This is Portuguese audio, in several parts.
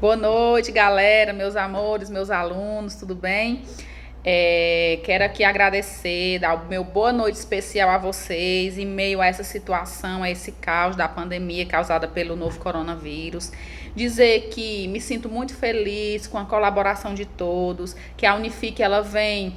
Boa noite, galera, meus amores, meus alunos, tudo bem? Quero aqui agradecer, dar o meu boa noite especial a vocês em meio a essa situação, a esse caos da pandemia causada pelo novo coronavírus. Dizer que me sinto muito feliz com a colaboração de todos, que a Unifique ela vem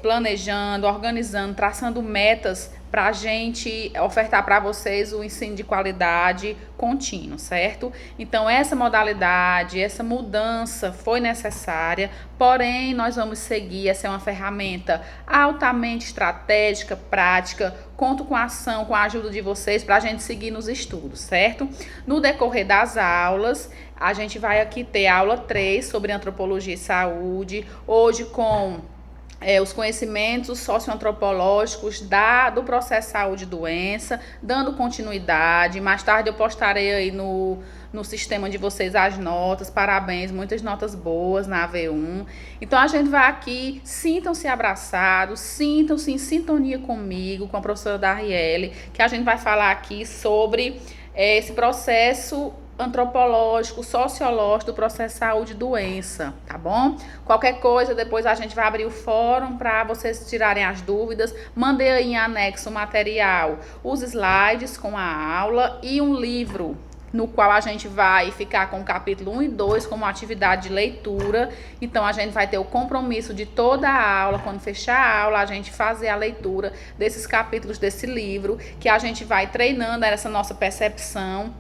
planejando, organizando, traçando metas para a gente ofertar para vocês o ensino de qualidade contínuo, certo? Então, essa modalidade, essa mudança foi necessária, porém, nós vamos seguir. Essa é uma ferramenta altamente estratégica, prática. Conto com a ação, com a ajuda de vocês para a gente seguir nos estudos, certo? No decorrer das aulas, a gente vai aqui ter a aula 3 sobre antropologia e saúde, hoje com os conhecimentos socioantropológicos do processo saúde e doença, dando continuidade. Mais tarde eu postarei aí no sistema de vocês as notas, parabéns, muitas notas boas na AV1. Então a gente vai aqui, sintam-se abraçados, sintam-se em sintonia comigo, com a professora Darielle, que a gente vai falar aqui sobre esse processo antropológico, sociológico do processo saúde e doença, tá bom? Qualquer coisa, depois a gente vai abrir o fórum para vocês tirarem as dúvidas. Mandei aí em anexo o material, os slides com a aula e um livro no qual a gente vai ficar com o capítulo 1 e 2 como atividade de leitura. Então, a gente vai ter o compromisso de toda a aula, quando fechar a aula, a gente fazer a leitura desses capítulos desse livro, que a gente vai treinando essa nossa percepção.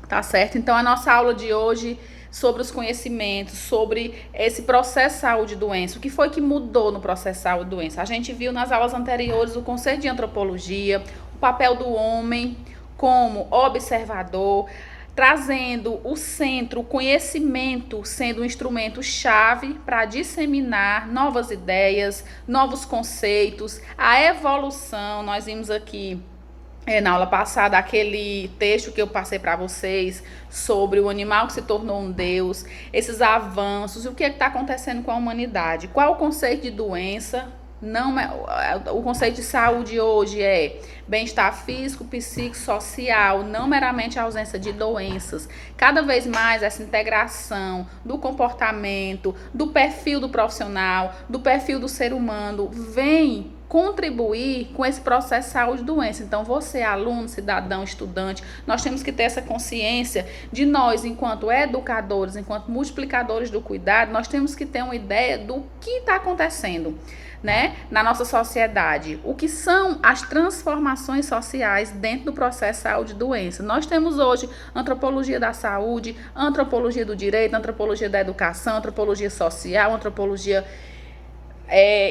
Tá certo? Então, a nossa aula de hoje sobre os conhecimentos, sobre esse processo saúde e doença. O que foi que mudou no processo saúde e doença? A gente viu nas aulas anteriores o conceito de antropologia, o papel do homem como observador, trazendo o centro, o conhecimento sendo um instrumento-chave para disseminar novas ideias, novos conceitos, a evolução. Nós vimos aqui na aula passada, aquele texto que eu passei para vocês sobre o animal que se tornou um deus, esses avanços, o que está acontecendo com a humanidade. Qual o conceito de doença? Não é, o conceito de saúde hoje é bem-estar físico, psíquico, social, não meramente a ausência de doenças. Cada vez mais essa integração do comportamento, do perfil do profissional, do perfil do ser humano, vem contribuir com esse processo de saúde e doença. Então, você, aluno, cidadão, estudante, nós temos que ter essa consciência de nós, enquanto educadores, enquanto multiplicadores do cuidado, nós temos que ter uma ideia do que está acontecendo, né, na nossa sociedade. O que são as transformações sociais dentro do processo de saúde e doença. Nós temos hoje antropologia da saúde, antropologia do direito, antropologia da educação, antropologia social, antropologia...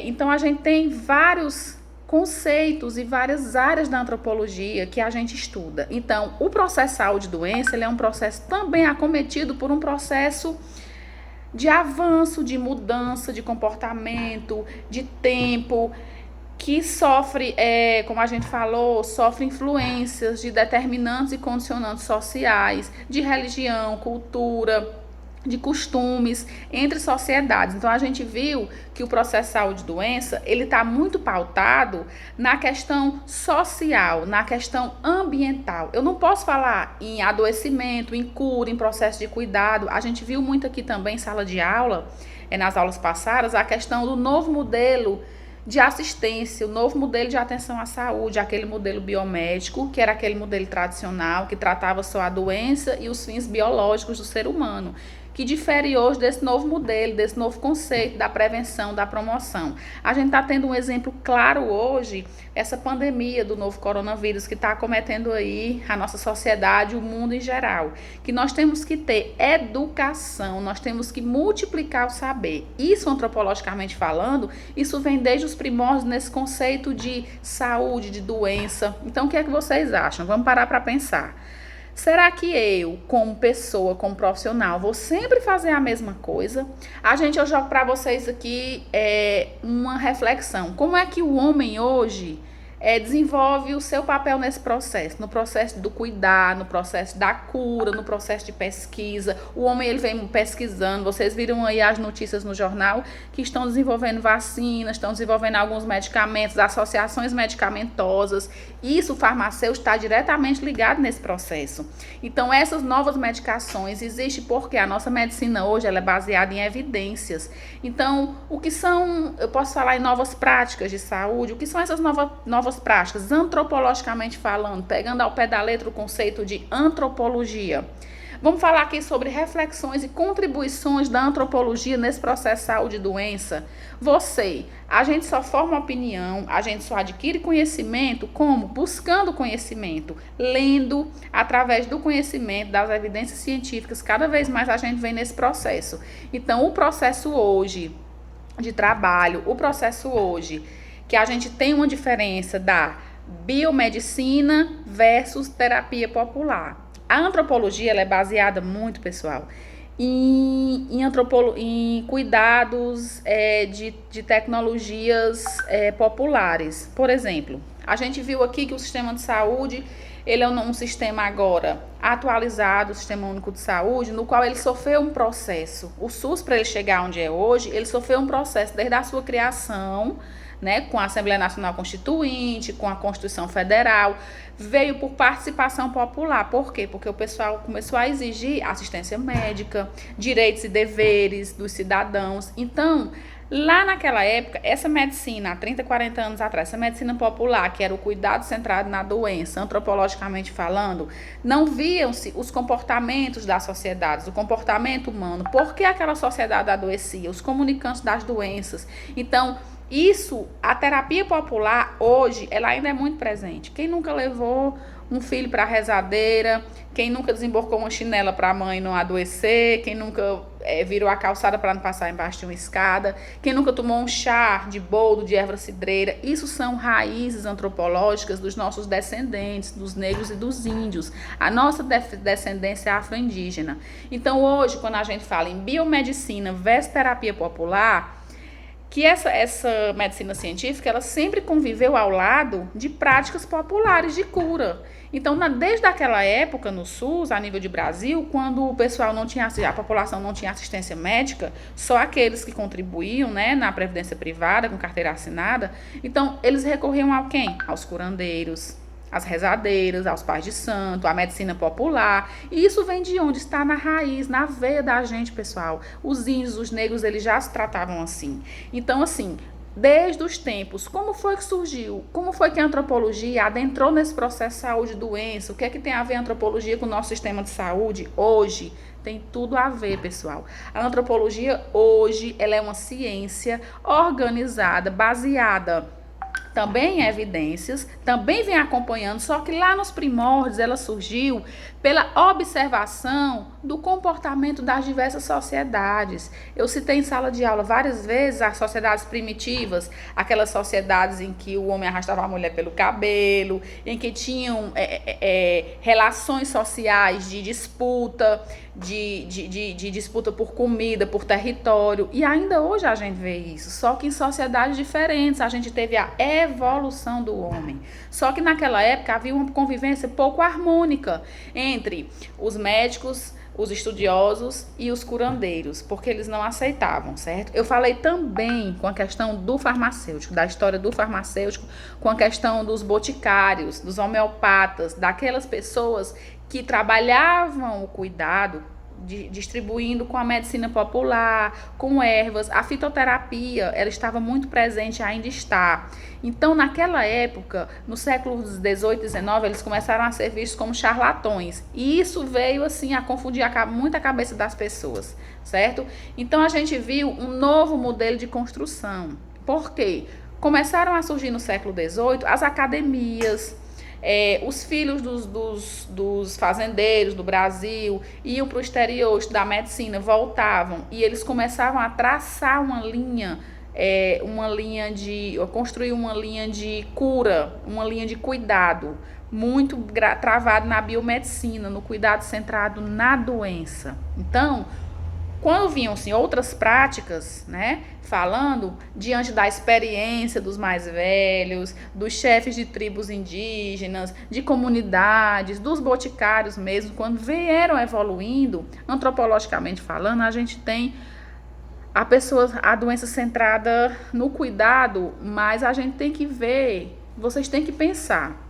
Então, a gente tem vários conceitos e várias áreas da antropologia que a gente estuda. Então, o processo de saúde e doença, ele é um processo também acometido por um processo de avanço, de mudança, de comportamento, de tempo, que sofre, como a gente falou, sofre influências de determinantes e condicionantes sociais, de religião, cultura, de costumes entre sociedades. Então, a gente viu que o processo de saúde e doença, ele está muito pautado na questão social, na questão ambiental. Eu não posso falar em adoecimento, em cura, em processo de cuidado. A gente viu muito aqui também em sala de aula, nas aulas passadas, a questão do novo modelo de assistência, o novo modelo de atenção à saúde, aquele modelo biomédico, que era aquele modelo tradicional, que tratava só a doença e os fins biológicos do ser humano, que difere hoje desse novo modelo, desse novo conceito da prevenção, da promoção. A gente está tendo um exemplo claro hoje, essa pandemia do novo coronavírus que está acometendo aí a nossa sociedade, o mundo em geral, que nós temos que ter educação, nós temos que multiplicar o saber. Isso, antropologicamente falando, isso vem desde os primórdios nesse conceito de saúde, de doença. Então, o que é que vocês acham? Vamos parar para pensar. Será que eu, como pessoa, como profissional, vou sempre fazer a mesma coisa? Eu jogo para vocês aqui uma reflexão. Como é que o homem hoje desenvolve o seu papel nesse processo, no processo do cuidar, no processo da cura, no processo de pesquisa. O homem ele vem pesquisando, vocês viram aí as notícias no jornal que estão desenvolvendo vacinas, estão desenvolvendo alguns medicamentos, associações medicamentosas. Isso o farmacêutico está diretamente ligado nesse processo. Então essas novas medicações existem porque a nossa medicina hoje ela é baseada em evidências. Então o que são, eu posso falar em novas práticas de saúde, o que são essas novas práticas, antropologicamente falando, pegando ao pé da letra o conceito de antropologia. Vamos falar aqui sobre reflexões e contribuições da antropologia nesse processo de saúde e doença. A gente só forma opinião, a gente só adquire conhecimento como? Buscando conhecimento, lendo através do conhecimento, das evidências científicas. Cada vez mais a gente vem nesse processo. Então, o processo hoje de trabalho, o processo hoje que a gente tem uma diferença da biomedicina versus terapia popular. A antropologia ela é baseada muito, pessoal, em cuidados de tecnologias populares. Por exemplo, a gente viu aqui que o sistema de saúde ele é um sistema agora atualizado, o Sistema Único de Saúde, no qual ele sofreu um processo. O SUS, para ele chegar onde é hoje, ele sofreu um processo desde a sua criação, né, com a Assembleia Nacional Constituinte, com a Constituição Federal, veio por participação popular. Por quê? Porque o pessoal começou a exigir assistência médica, direitos e deveres dos cidadãos. Então, lá naquela época, essa medicina, há 30, 40 anos atrás, essa medicina popular, que era o cuidado centrado na doença, antropologicamente falando, não viam-se os comportamentos das sociedades, o comportamento humano, por que aquela sociedade adoecia, os comunicantes das doenças. Então, a terapia popular hoje, ela ainda é muito presente. Quem nunca levou um filho para a rezadeira, quem nunca desemborcou uma chinela para a mãe não adoecer, quem nunca virou a calçada para não passar embaixo de uma escada, quem nunca tomou um chá de boldo, de erva cidreira, isso são raízes antropológicas dos nossos descendentes, dos negros e dos índios, a nossa descendência afro-indígena. Então hoje, quando a gente fala em biomedicina versus terapia popular, que essa medicina científica, ela sempre conviveu ao lado de práticas populares de cura. Então, desde aquela época, no SUS, a nível de Brasil, quando o pessoal a população não tinha assistência médica, só aqueles que contribuíam, né, na previdência privada, com carteira assinada, então, eles recorriam a quem? Aos curandeiros, às rezadeiras, aos pais de santo, à medicina popular. E isso vem de onde? Está na raiz, na veia da gente, pessoal. Os índios, os negros, eles já se tratavam assim. Então, assim, desde os tempos, como foi que surgiu? Como foi que a antropologia adentrou nesse processo de saúde e doença? O que é que tem a ver a antropologia com o nosso sistema de saúde hoje? Tem tudo a ver, pessoal. A antropologia hoje, ela é uma ciência organizada, baseada também em evidências, também vem acompanhando, só que lá nos primórdios ela surgiu pela observação do comportamento das diversas sociedades. Eu citei em sala de aula várias vezes as sociedades primitivas, aquelas sociedades em que o homem arrastava a mulher pelo cabelo, em que tinham relações sociais de disputa, de disputa por comida, por território, e ainda hoje a gente vê isso, só que em sociedades diferentes. A gente teve a evolução do homem, só que naquela época havia uma convivência pouco harmônica entre os médicos, os estudiosos e os curandeiros, porque eles não aceitavam, certo? Eu falei também com a questão do farmacêutico, da história do farmacêutico, com a questão dos boticários, dos homeopatas, daquelas pessoas que trabalhavam o cuidado, distribuindo com a medicina popular, com ervas. A fitoterapia, ela estava muito presente, ainda está. Então, naquela época, no século XVIII e XIX, eles começaram a ser vistos como charlatões. E isso veio, assim, a confundir muito a cabeça das pessoas, certo? Então, a gente viu um novo modelo de construção. Por quê? Começaram a surgir no século XVIII as academias. Os filhos dos fazendeiros do Brasil iam para o exterior estudar medicina, voltavam e eles começavam a traçar construir uma linha de cura, uma linha de cuidado, muito travado na biomedicina, no cuidado centrado na doença. Então, Quando vinham-se outras práticas, né, falando diante da experiência dos mais velhos, dos chefes de tribos indígenas, de comunidades, dos boticários mesmo, quando vieram evoluindo, antropologicamente falando, a gente tem a doença centrada no cuidado, mas a gente tem que ver, vocês têm que pensar.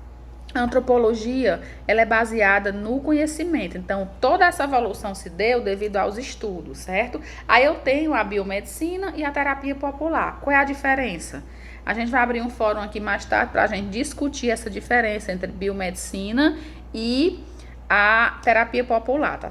A antropologia, ela é baseada no conhecimento. Então, toda essa evolução se deu devido aos estudos, certo? Aí eu tenho a biomedicina e a terapia popular. Qual é a diferença? A gente vai abrir um fórum aqui mais tarde para a gente discutir essa diferença entre biomedicina e a terapia popular, tá